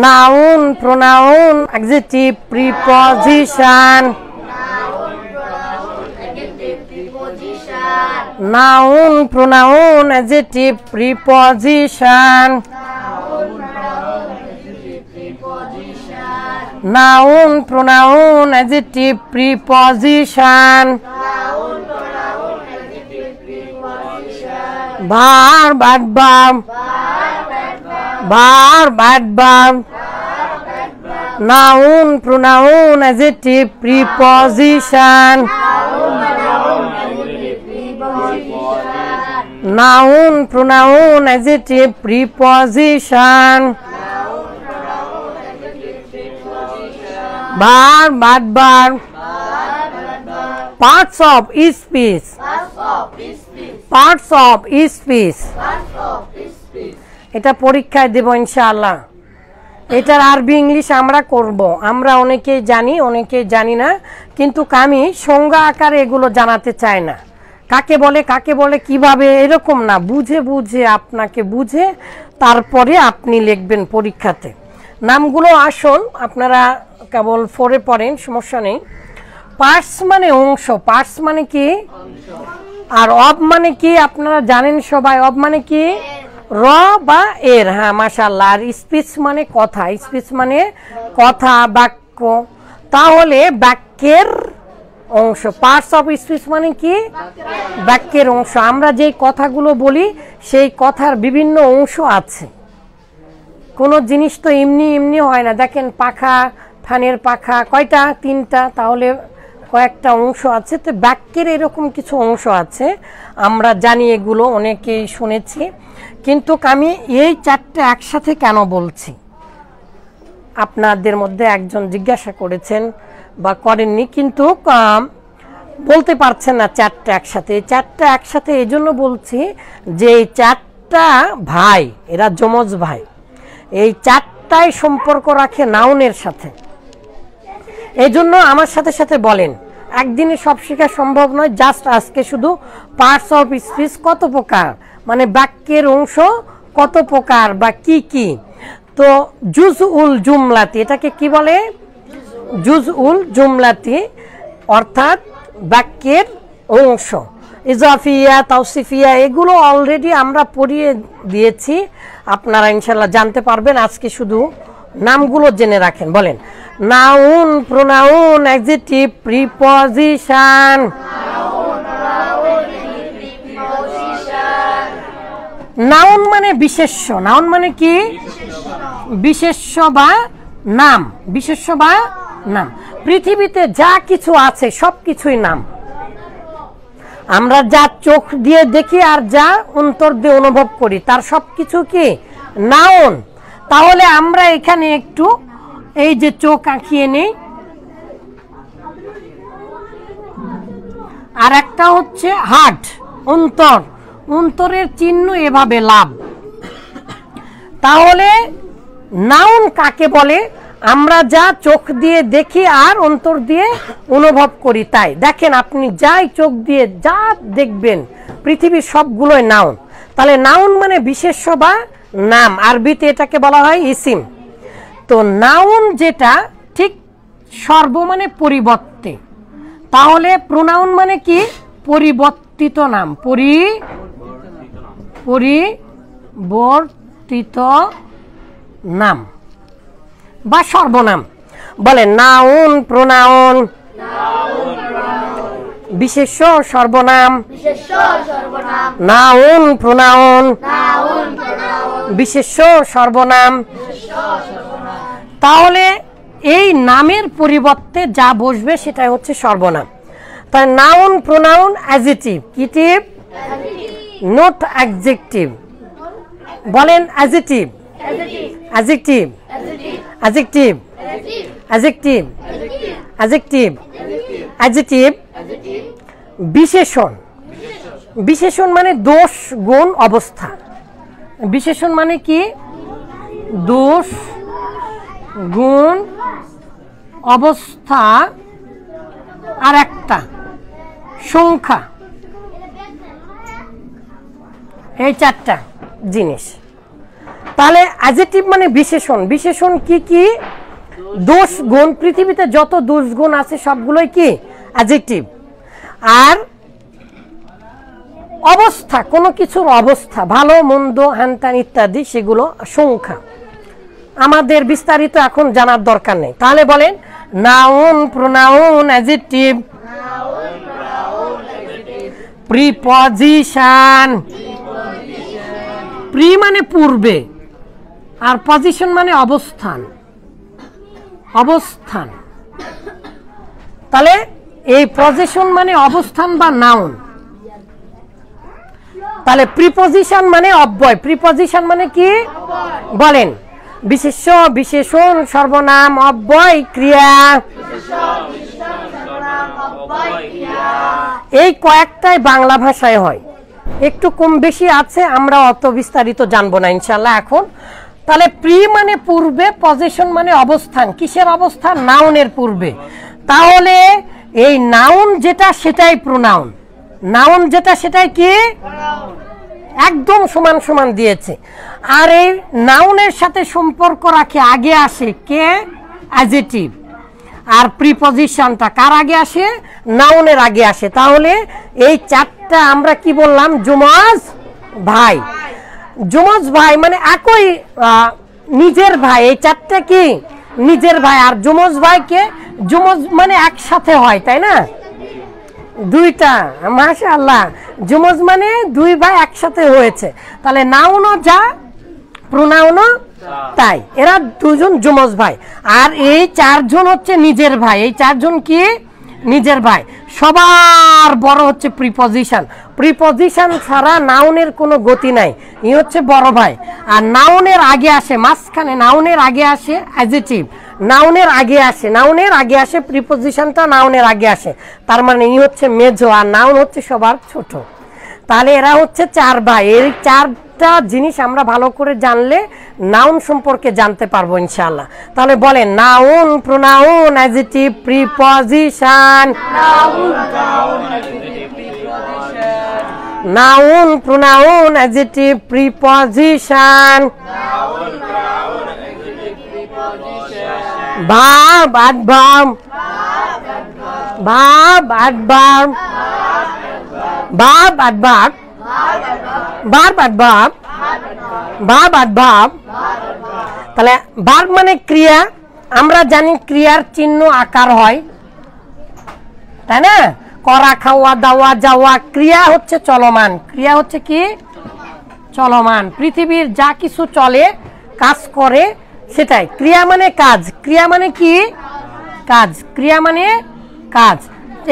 Noun, pronoun, adjective, preposition. Noun, pronoun, adjective, preposition. Noun, pronoun, adjective, preposition. Verb, adverb, verb, adverb. Noun, pronoun, adjective, preposition. Noun, pronoun, adjective, preposition. Verb, adverb. Parts of speech, parts of speech. এটা পরীক্ষায় দেব ইনশাআল্লাহ। এটার আরবি English আমরা করব। আমরা অনেকেই জানি, অনেকেই জানি না, কিন্তু আমি সংজ্ঞা আকারে এগুলো জানাতে চাই না। কাকে বলে কিভাবে, এরকম না, বুঝে বুঝে আপনাকে বুঝে তারপরে আপনি লিখবেন পরীক্ষাতে। নামগুলো আসল, আপনারা কেবল 4-এ পড়েন, সমস্যা নেই। পার্টস মানে অংশ, পার্টস মানে কি, আর অব মানে কি আপনারা জানেন সবাই। অব মানে কি, র বা এর। হ্যাঁ, মাশাআল্লাহ। আর স্পিচ মানে কথা, স্পিচ মানে কথা, বাক্য। তাহলে বাক্যের অংশ। পার্টস অফ স্পিচ মানে কি, বাক্যের অংশ। আমরা যেই কথাগুলো বলি সেই কথার বিভিন্ন অংশ আছে। কোনো জিনিস তো এমনি এমনি হয় না। দেখেন পাখা, ফানের পাখা কয়টা, 3টা, তাহলে কয়েকটা অংশ আছে। তো বাক্যের এরকম কিছু অংশ আছে, আমরা জানি, এগুলো অনেকেই শুনেছি। কিন্তু আমি এই 4টে একসাথে কেন বলছি, আপনাদের মধ্যে একজন জিজ্ঞাসা করেছেন বা করেননি, কিন্তু বলতে পারছেন না 4টে একসাথে। এই 4টে একসাথে এই জন্য বলছি যে এই 4টা ভাই, এরা যমজ ভাই। এই 4টাই সম্পর্ক রাখে নাউনের সাথে। এই জন্য আমার সাথে সাথে বলেন, একদিনে সব শেখা সম্ভব নয়। জাস্ট আজকে শুধু পার্টস অফ স্পিচ কত প্রকার, মানে বাক্যের অংশ কত প্রকার বা কি কি। তো জুজউল জুমলাতি, এটাকে কি বলে, জুজউল জুমলাতি, অর্থাৎ বাক্যের অংশ। ইজাফিয়া, তাওসিফিয়া, এগুলো অলরেডি আমরা পড়িয়ে দিয়েছি, আপনারা ইনশাল্লাহ জানতে পারবেন। আজকে শুধু নামগুলো জেনে রাখেন। বলেন, noun, pronoun, adjective, preposition. Noun মানে বিশেষ্য। নাউন মানে কি, বিশেষ্য বা নাম, বিশেষ্য বা নাম। পৃথিবীতে যা কিছু আছে সব কিছুই নাম। আমরা যা চোখ দিয়ে দেখি আর যা অন্তর দিয়ে অনুভব করি তার সব কিছু কি নাউন। তাহলে আমরা এখানে একটু এই যে চোখ আঁকিয়ে নেই, আর একটা হচ্ছে হার্ট, অন্তর, অন্তরের চিহ্ন এভাবে লাভ। তাহলে নাউন কাকে বলে, আমরা যা চোখ দিয়ে দেখি আর অন্তর দিয়ে অনুভব করি তাই। দেখেন আপনি যাই চোখ দিয়ে যা দেখবেন পৃথিবীর সবগুলোই নাউন। তাহলে নাউন মানে বিশেষ্য বা নাম, আরবিতে এটাকে বলা হয় ইসিম। তো নাউন যেটা ঠিক সর্ব মানে পরিবর্তে, তাহলে প্রোনাউন মানে কি, পরিবর্তিত নাম, পরিবর্তিত নাম বা সর্বনাম। বলেন, নাউন, প্রোনাউন, বিশেষ্য, সর্বনাম। নাউন, প্রোনাউন, বিশেষ্য, সর্বনাম। তাহলে এই নামের পরিবর্তে যা বসবে সেটাই হচ্ছে সর্বনাম। তাই নাউন, প্রোনাউন, অ্যাডজেক্টিভ, কিটিভ, নট অ্যাডজেক্টিভ। বলেন, adjective, adjective, adjective, adjective, adjective, adjective. বিশেষণ, বিশেষণ মানে দোষ, গুণ, অবস্থা। বিশেষণ মানে কি, দোষ, গুণ, অবস্থা, আর একটা সংখ্যা। এই 4টা জিনিস। তাহলে অ্যাডজেক্টিভ মানে বিশেষণ। বিশেষণ কি কি? দোষ গুণ, পৃথিবীতে যত দোষ গুণ আছে সবগুলোই কি অ্যাডজেক্টিভ। আর অবস্থা, কোনো কিছুর অবস্থা, ভালো মন্দ হ্যানত্যান ইত্যাদি, সেগুলো সংখ্যা। আমাদের বিস্তারিত এখন জানার দরকার নেই। তাহলে বলেন noun, pronoun, adjective, preposition. Pre মানে পূর্বে, আর পজিশন মানে অবস্থান। অবস্থান, তাহলে এই পজিশন মানে অবস্থান বা নাউন। তাহলে প্রিপজিশন মানে অব্যয়। প্রিপজিশন মানে কি বলেন? বিশেষ্য, বিশেষণ, সর্বনাম, অব্যয়, ক্রিয়া। এই কয়েকটাই বাংলা ভাষায় হয়, একটু কম বেশি আছে, আমরা অত বিস্তারিত জানবো না ইনশাল্লাহ এখন। তাহলে প্রি মানে পূর্বে, পজিশন মানে অবস্থান। কিসের অবস্থান? নাউনের পূর্বে। তাহলে এই নাউন যেটা সেটাই প্রোনাউন। নাউন যেটা সেটাই কি? একদম সমান সমান দিয়েছে। আর এই নাউনের সাথে সম্পর্ক রাখে আগে আসে কে? অ্যাডজেক্টিভ। আর প্রিপজিশনটা কার আগে আসে? নাউনের আগে আসে। তাহলে এই চারটা আমরা কি বললাম? যমজ ভাই। যমজ ভাই মানে একই নিজের ভাই। এই চারটা কি নিজের ভাই। আর যমজ ভাইকে, যমজ মানে একসাথে হয়, তাই না? দুইটা, মাশাআল্লাহ, যমজ মানে দুই ভাই একসাথে হয়েছে। তাহলে নাউনও যা, প্রোনাউনও তাই। এরা দুজন যমজ ভাই। আর এই চারজন হচ্ছে নিজের ভাই। এই চারজন কি নিজের ভাই। সবার বড় হচ্ছে প্রিপজিশন। প্রিপজিশন ছাড়া নাউনের কোনো গতি নাই। ই হচ্ছে বড় ভাই। আর নাউনের আগে আসে, মাঝখানে নাউনের আগে আসে অ্যাডজেক্টিভ। নাউনের আগে আসে, নাউনের আগে আসে প্রিপজিশনটা, নাউনের আগে আসে। তার মানে ই হচ্ছে মেজো, আর নাউন হচ্ছে সবার ছোট। তাহলে এরা হচ্ছে চার ভাই। এই চারটা জিনিস আমরা ভালো করে জানলে নাউন সম্পর্কে জানতে পারবো ইনশাআল্লাহ। তাহলে বলেন noun, pronoun, adjective, preposition. Noun, pronoun, adjective, preposition. Verb, adverb, verb, adverb, verb, adverb, verb, adverb, verb, adverb. তাহলে ভার্ব মানে ক্রিয়া। আমরা জানি ক্রিয়ার চিহ্ন আকার হয়, তাই না? করা, খাওয়া, দাওয়া, যাওয়া। ক্রিয়া হচ্ছে চলমান। ক্রিয়া হচ্ছে কি? চলমান। পৃথিবীর যা কিছু চলে, কাজ করে, সেটাই ক্রিয়া মানে কাজ। ক্রিয়া মানে কি? কাজ। ক্রিয়া মানে কাজ।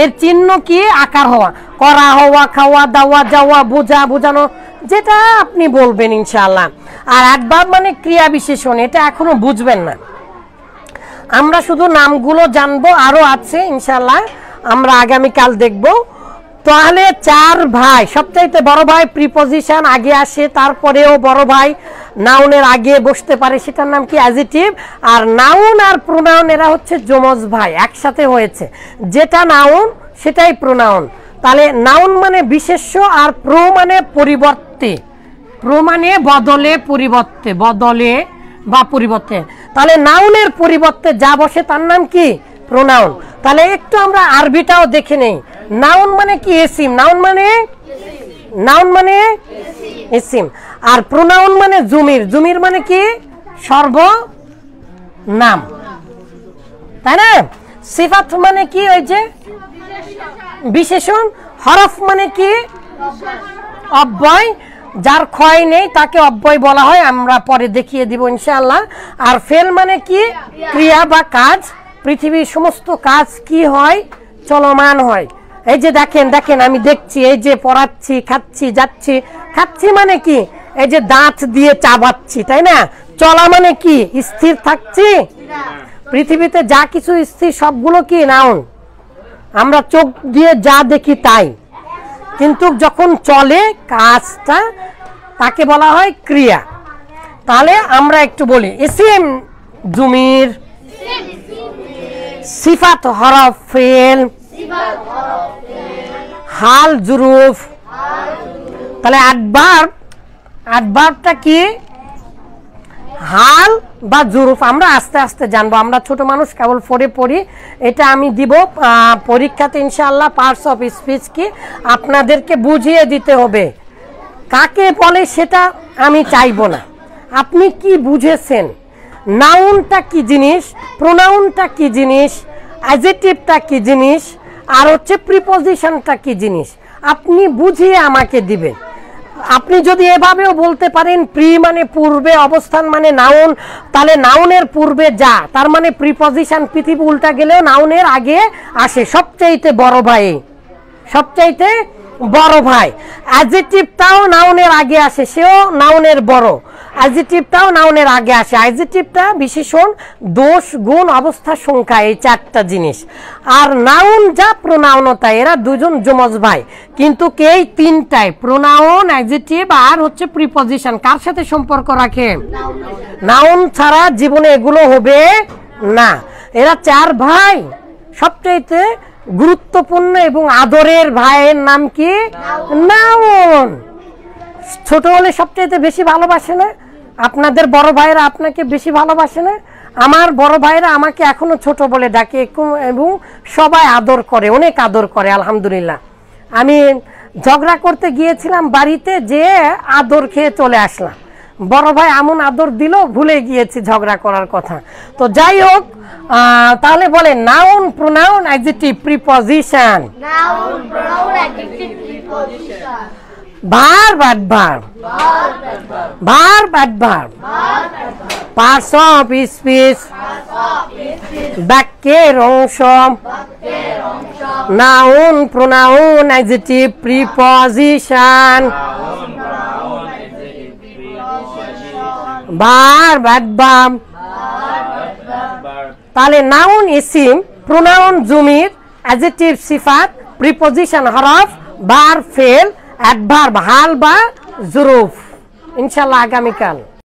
এর চিহ্ন কি? আকার হওয়া। করা, হওয়া, খাওয়া, দাওয়া, যাওয়া, বোঝা, বোঝানো, যেটা আপনি বলবেন ইনশাআল্লাহ। আর অ্যাডভার্ব মানে ক্রিয়া বিশেষণ। এটা এখনো বুঝবেন না, আমরা শুধু নামগুলো জানবো, আরো আছে ইনশাআল্লাহ, আমরা আগামীকাল দেখব। তাহলে চার ভাই, সবচাইতে বড় ভাই প্রিপজিশন আগে আসে, তারপরেও বড় ভাই নাউনের আগে বসতে পারে, সেটার নাম কি? অ্যাডজেক্টিভ। আর নাউন আর প্রোনাউন এরা হচ্ছে যমজ ভাই, একসাথে হয়েছে। যেটা নাউন সেটাই প্রোনাউন। তাহলে নাউন মানে বিশেষ্য, আর প্রো মানে পরিবর্তে। প্রো মানে বদলে, পরিবর্তে, বদলে বা পরিবর্তে। তাহলে নাউনের পরিবর্তে যা বসে তার নাম কি? প্রোনাউন। তাহলে একটু আমরা আরবিটাও দেখে নেই। নাউন মানে কি? এসিম। নাউন মানে, নাউন মানে এসিম। আর প্রোনাউন মানে জমির। জমির মানে কি? সর্বনাম, তাই না? সিফাত মানে কি? ওই যে বিশেষণ। হরফ মানে কি? অব্যয়। যার ক্ষয় নেই তাকে অব্যয় বলা হয়, আমরা পরে দেখিয়ে দিব ইনশাআল্লাহ। আর ফেল মানে কি? ক্রিয়া বা কাজ। পৃথিবীর সমস্ত কাজ কি হয়? চলমান হয়। এই যে দেখেন, দেখেন আমি দেখছি, এই যে পড়াচ্ছি, খাচ্ছি, যাচ্ছি। খাচ্ছি মানে কি? এই যে দাঁত দিয়ে চাবাচ্ছি, তাই না? চলা মানে কি? স্থির থাকছি। পৃথিবীতে যা কিছু স্থির সবগুলো কি? নাউন। আমরা চোখ দিয়ে যা দেখি তাই, কিন্তু যখন চলে কাজটা তাকে বলা হয় ক্রিয়া। তাহলে আমরা একটু বলি, ইসিম জমির, সিফাত হরফ ফেল, হাল জুরুফ। তাহলে অ্যাডভার্ব, অ্যাডভার্বটা কি? হাল বা জুরুফ আমরা আস্তে আস্তে জানবো, আমরা ছোট মানুষ কেবল পড়ি। এটা আমি দিব পরীক্ষাতে ইনশাআল্লাহ। পার্টস অফ স্পিচ কি আপনাদেরকে বুঝিয়ে দিতে হবে, কাকে বলে সেটা আমি চাইবো না, আপনি কি বুঝেছেন, নাউনটা কি জিনিস, প্রোনাউনটা কি জিনিস, অ্যাডজেক্টিভটা কি জিনিস, আর হচ্ছে প্রিপজিশনটা কি জিনিস, আপনি বুঝিয়ে আমাকে দিবেন। আপনি যদি এভাবেও বলতে পারেন প্রি মানে পূর্বে, অবস্থান মানে নাউন, তাহলে নাউনের পূর্বে যা, তার মানে প্রিপজিশন পৃথিবী উল্টা গেলেও নাউনের আগে আসে। সবচাইতে বড় ভাই, সবচাইতে বড় ভাই। অ্যাডজেক্টিভটাও নাউনের আগে আসে, সেও নাউনের বড়। অ্যাডজেক্টিভটাও নাউনের আগে আসে। অ্যাডজেক্টিভটা বিশেষণ, দোষ, গুণ, অবস্থা, সংখ্যা, এই চারটা জিনিস। আর নাউন যা, প্রোনাউনও তাই। এরা দুজন যমজ ভাই, কিন্তু কে তিনটাই, প্রোনাউন, অ্যাডজেক্টিভ আর হচ্ছে প্রিপজিশন। কার সাথে সম্পর্ক রাখে? নাউন ছাড়া জীবনে এগুলো হবে না। এরা চার ভাই, সবচাইতে গুরুত্বপূর্ণ এবং আদরের ভাইয়ের নাম কি? নাউন। ছোট হলে সবচাইতে বেশি ভালোবাসে না? আপনাদের বড় ভাইরা আপনাকে বেশি ভালোবাসে না? আমার বড় ভাইরা আমাকে এখনো ছোট বলে ডাকে এবং সবাই আদর করে, অনেক আদর করে আলহামদুলিল্লাহ। আমি ঝগড়া করতে গিয়েছিলাম বাড়িতে, যে আদর খেয়ে চলে আসলাম। বড় ভাই এমন আদর দিল, ভুলে গিয়েছি ঝগড়া করার কথা। তো যাই হোক, তাহলে বলে noun, pronoun, adjective, preposition. Noun, pronoun, adjective, preposition. Verb, adverb. Verb, adverb. Parts of speech, বাক্যের অংশ। Noun, pronoun, adjective, preposition. Verb, adverb. তাহলে নাউন ইসিম, প্রোনাউন জমির, অ্যাডজেক্টিভ সিফাত, প্রিপজিশন হরফ, ভার্ব ফেল, অ্যাডভার্ব হাল বা জুরুফ। ইনশাআল্লাহ আগামীকাল।